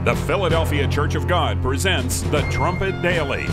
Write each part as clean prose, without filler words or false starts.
The Philadelphia Church of God presents the Trumpet Daily.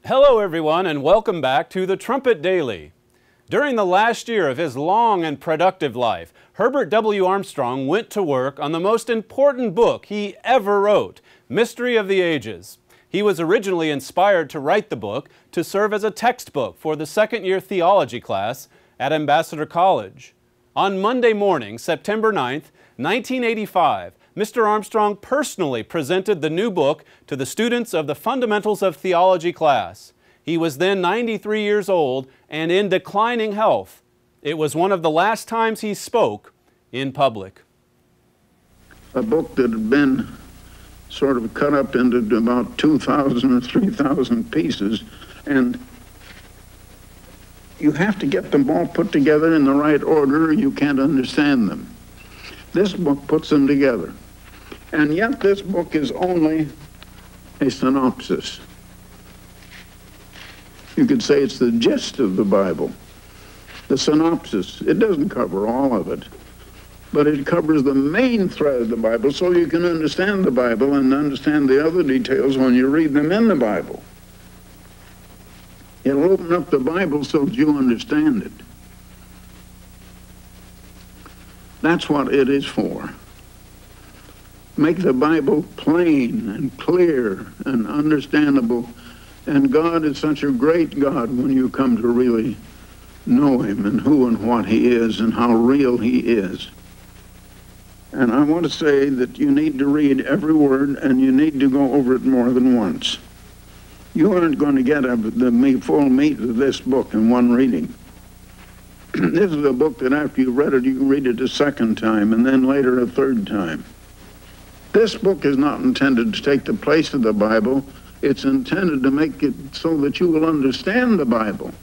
Hello everyone, and welcome back to the Trumpet Daily. During the last year of his long and productive life, Herbert W. Armstrong went to work on the most important book he ever wrote, Mystery of the Ages. He was originally inspired to write the book to serve as a textbook for the second-year theology class at Ambassador College. On Monday morning, September 9th, 1985, Mr. Armstrong personally presented the new book to the students of the Fundamentals of Theology class. He was then 93 years old and in declining health. It was one of the last times he spoke in public. A book that had been sort of cut up into about 2,000 or 3,000 pieces, and you have to get them all put together in the right order or you can't understand them. This book puts them together. And yet this book is only a synopsis. You could say it's the gist of the Bible, the synopsis. It doesn't cover all of it, but it covers the main thread of the Bible so you can understand the Bible and understand the other details when you read them in the Bible. It'll open up the Bible so that you understand it. That's what it is for. Make the Bible plain and clear and understandable. And God is such a great God when you come to really know Him and who and what He is and how real He is. And I want to say that you need to read every word and you need to go over it more than once. You aren't going to get the full meat of this book in one reading. This is a book that after you've read it, you can read it a second time and then later a third time. This book is not intended to take the place of the Bible. It's intended to make it so that you will understand the Bible.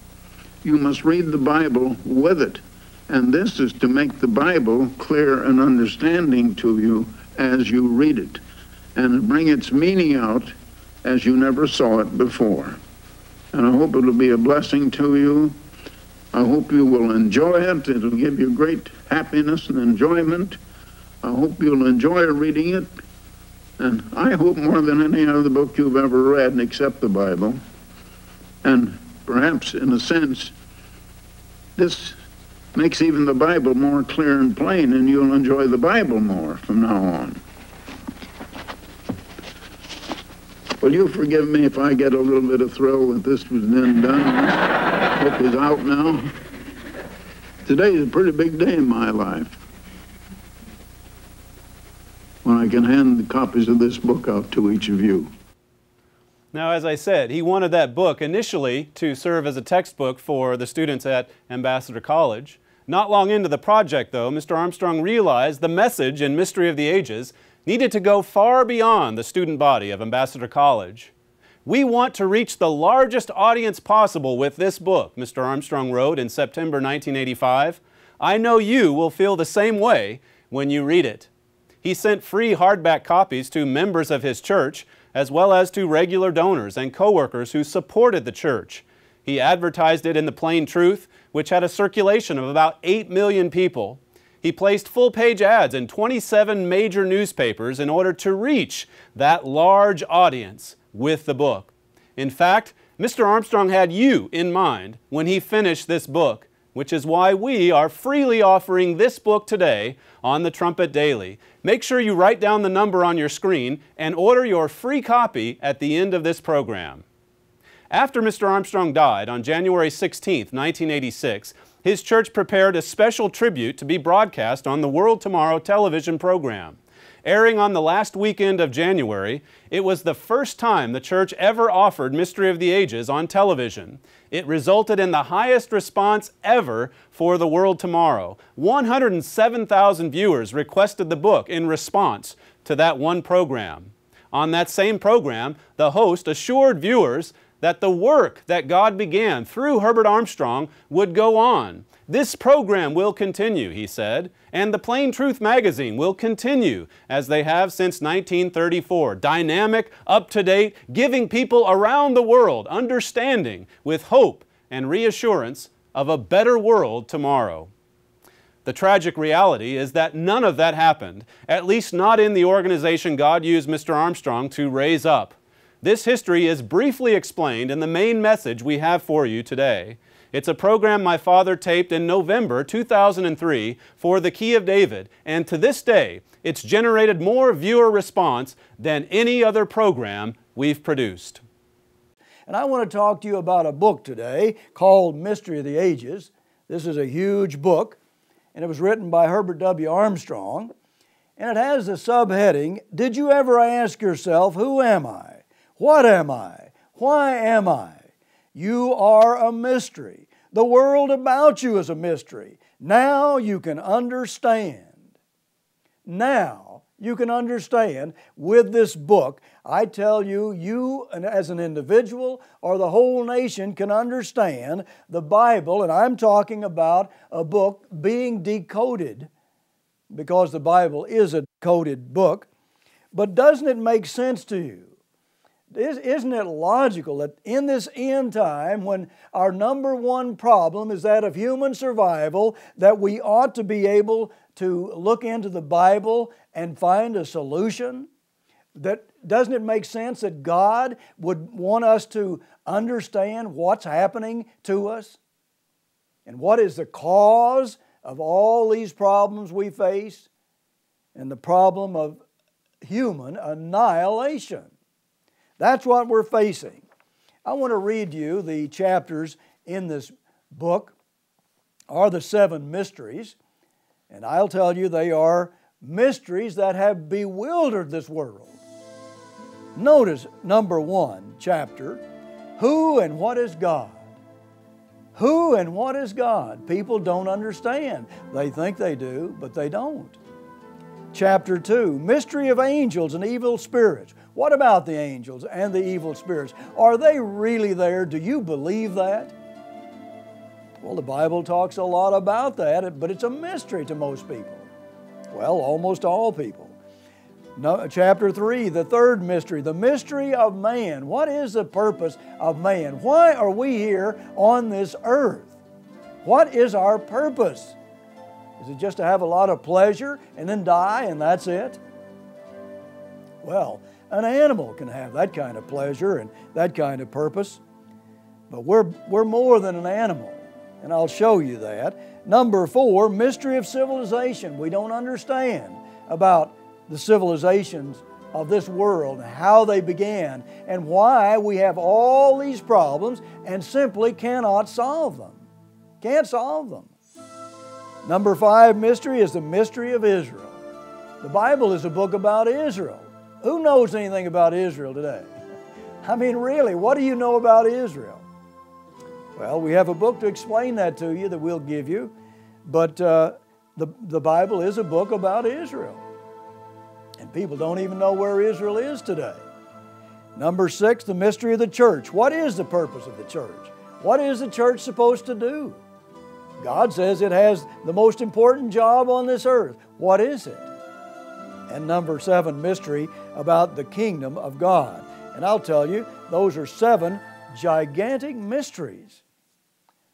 You must read the Bible with it. And this is to make the Bible clear and understanding to you as you read it, and bring its meaning out as you never saw it before. And I hope it'll be a blessing to you. I hope you will enjoy it. It'll give you great happiness and enjoyment. I hope you'll enjoy reading it. And I hope more than any other book you've ever read except the Bible. And perhaps, in a sense, this makes even the Bible more clear and plain, and you'll enjoy the Bible more from now on. Will you forgive me if I get a little bit of thrill that this was then done? Book is out now. Today is a pretty big day in my life, when I can hand the copies of this book out to each of you. Now, as I said, he wanted that book initially to serve as a textbook for the students at Ambassador College. Not long into the project, though, Mr. Armstrong realized the message in Mystery of the Ages needed to go far beyond the student body of Ambassador College. We want to reach the largest audience possible with this book, Mr. Armstrong wrote in September 1985. I know you will feel the same way when you read it. He sent free hardback copies to members of his church, as well as to regular donors and co-workers who supported the church. He advertised it in the Plain Truth, which had a circulation of about 8 million people. He placed full-page ads in 27 major newspapers in order to reach that large audience with the book. In fact, Mr. Armstrong had you in mind when he finished this book, which is why we are freely offering this book today on the Trumpet Daily. Make sure you write down the number on your screen and order your free copy at the end of this program. After Mr. Armstrong died on January 16, 1986, his church prepared a special tribute to be broadcast on the World Tomorrow television program. Airing on the last weekend of January, it was the first time the church ever offered Mystery of the Ages on television. It resulted in the highest response ever for the World Tomorrow. 107,000 viewers requested the book in response to that one program. On that same program, the host assured viewers that the work that God began through Herbert Armstrong would go on. This program will continue, he said, and the Plain Truth magazine will continue as they have since 1934. Dynamic, up-to-date, giving people around the world understanding with hope and reassurance of a better world tomorrow. The tragic reality is that none of that happened, at least not in the organization God used Mr. Armstrong to raise up. This history is briefly explained in the main message we have for you today. It's a program my father taped in November 2003 for the Key of David, and to this day, it's generated more viewer response than any other program we've produced. And I want to talk to you about a book today called Mystery of the Ages. This is a huge book, and it was written by Herbert W. Armstrong, and it has the subheading, Did You Ever Ask Yourself, Who Am I? What am I? Why am I? You are a mystery. The world about you is a mystery. Now you can understand. Now you can understand with this book. I tell you, you as an individual or the whole nation can understand the Bible, and I'm talking about a book being decoded because the Bible is a decoded book. But doesn't it make sense to you? Isn't it logical that in this end time, when our number one problem is that of human survival, that we ought to be able to look into the Bible and find a solution? Doesn't it make sense that God would want us to understand what's happening to us? And what is the cause of all these problems we face? And the problem of human annihilation. That's what we're facing. I want to read you the chapters in this book, are the 7 mysteries, and I'll tell you they are mysteries that have bewildered this world. Notice number 1 chapter, Who and What is God? Who and what is God? People don't understand. They think they do, but they don't. Chapter 2, Mystery of Angels and Evil Spirits. What about the angels and the evil spirits? Are they really there? Do you believe that? Well, the Bible talks a lot about that, but it's a mystery to most people. Well, almost all people. No, chapter 3, the third mystery, the mystery of man. What is the purpose of man? Why are we here on this earth? What is our purpose? Is it just to have a lot of pleasure and then die and that's it? Well, an animal can have that kind of pleasure and that kind of purpose. But we're more than an animal, and I'll show you that. Number 4, mystery of civilization. We don't understand about the civilizations of this world, how they began, and why we have all these problems and simply cannot solve them. Can't solve them. Number 5 mystery is the mystery of Israel. The Bible is a book about Israel. Who knows anything about Israel today? I mean, really, what do you know about Israel? Well, we have a book to explain that to you that we'll give you, but the Bible is a book about Israel. And people don't even know where Israel is today. Number 6, the mystery of the church. What is the purpose of the church? What is the church supposed to do? God says it has the most important job on this earth. What is it? And number 7, mystery about the kingdom of God. And I'll tell you, those are 7 gigantic mysteries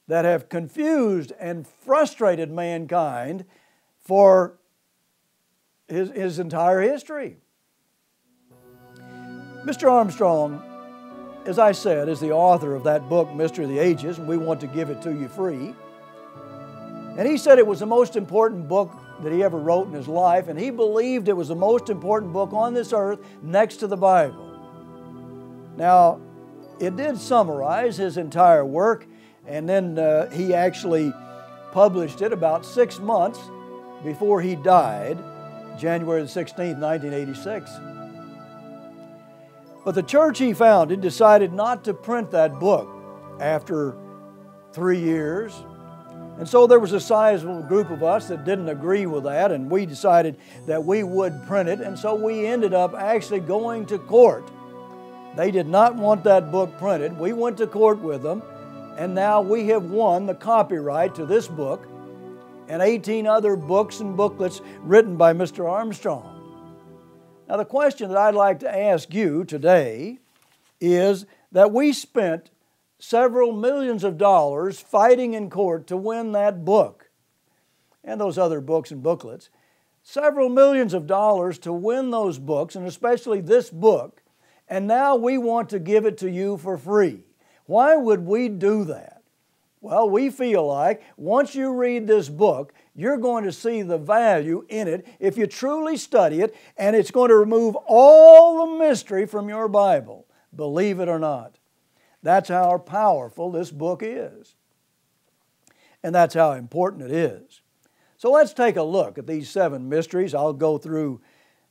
that have confused and frustrated mankind for his entire history. Mr. Armstrong, as I said, is the author of that book, Mystery of the Ages, and we want to give it to you free. And he said it was the most important book that he ever wrote in his life, and he believed it was the most important book on this earth next to the Bible. Now, it did summarize his entire work, and then he actually published it about 6 months before he died, January the 16th, 1986. But the church he founded decided not to print that book after 3 years. And so there was a sizable group of us that didn't agree with that, and we decided that we would print it, and so we ended up actually going to court They did not want that book printed. We went to court with them, and now we have won the copyright to this book and 18 other books and booklets written by Mr. Armstrong. Now, the question that I'd like to ask you today is that we spent several millions of dollars fighting in court to win that book and those other books and booklets. Several millions of dollars to win those books, and especially this book, and now we want to give it to you for free. Why would we do that? Well, we feel like once you read this book, you're going to see the value in it if you truly study it, and it's going to remove all the mystery from your Bible, believe it or not. That's how powerful this book is. And that's how important it is. So let's take a look at these 7 mysteries. I'll go through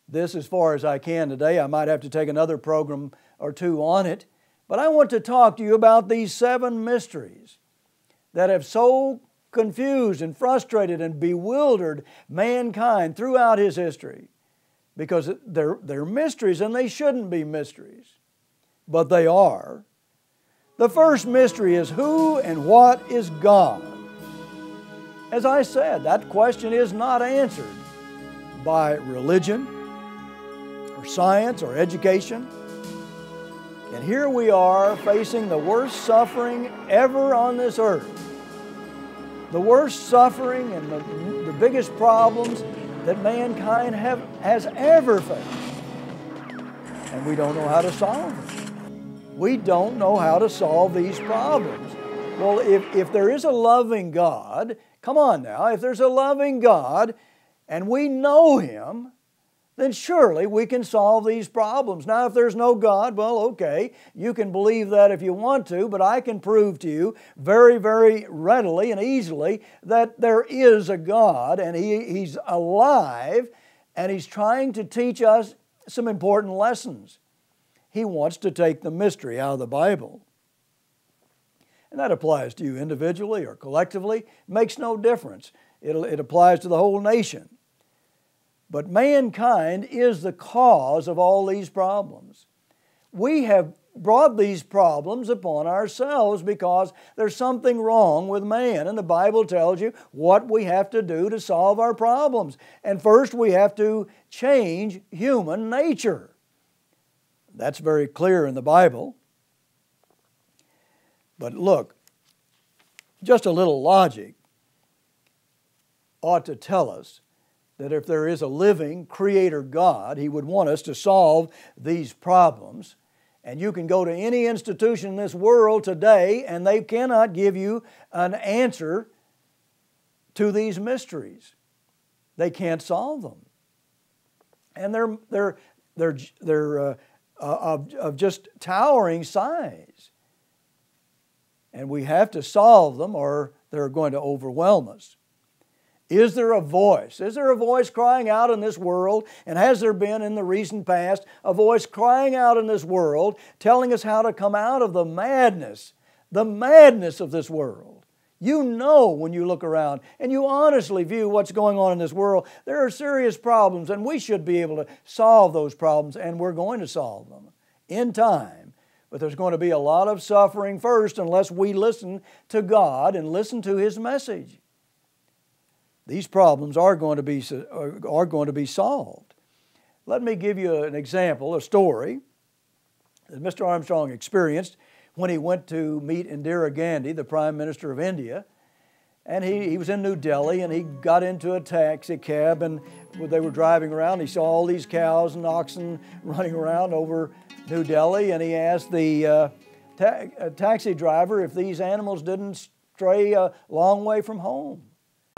this as far as I can today. I might have to take another program or 2 on it. But I want to talk to you about these 7 mysteries that have so confused and frustrated and bewildered mankind throughout his history, because they're mysteries, and they shouldn't be mysteries, but they are. The first mystery is, who and what is God? As I said, that question is not answered by religion or science or education. And here we are facing the worst suffering ever on this earth. The worst suffering and the biggest problems that mankind has ever faced. And we don't know how to solve them. We don't know how to solve these problems. Well, if there is a loving God, come on now, if there's a loving God and we know Him, then surely we can solve these problems. Now, if there's no God, well, okay, you can believe that if you want to, but I can prove to you very, very readily and easily that there is a God, and He's alive, and He's trying to teach us some important lessons. He wants to take the mystery out of the Bible. And that applies to you individually or collectively. It makes no difference. It applies to the whole nation. But mankind is the cause of all these problems. We have brought these problems upon ourselves because there's something wrong with man. And the Bible tells you what we have to do to solve our problems. And first we have to change human nature. That's very clear in the Bible. But look, just a little logic ought to tell us that if there is a living Creator God, He would want us to solve these problems. And you can go to any institution in this world today and they cannot give you an answer to these mysteries. They can't solve them. And they're of just towering size. And we have to solve them or they're going to overwhelm us. Is there a voice? Is there a voice crying out in this world? And has there been in the recent past a voice crying out in this world telling us how to come out of the madness of this world? You know when you look around and you honestly view what's going on in this world, there are serious problems and we should be able to solve those problems, and we're going to solve them in time. But there's going to be a lot of suffering first unless we listen to God and listen to His message. These problems are going to be solved. Let me give you an example, a story that Mr. Armstrong experienced when he went to meet Indira Gandhi, the Prime Minister of India. And he was in New Delhi, and he got into a taxi cab, and they were driving around. He saw all these cows and oxen running around over New Delhi, and he asked the taxi driver if these animals didn't stray a long way from home.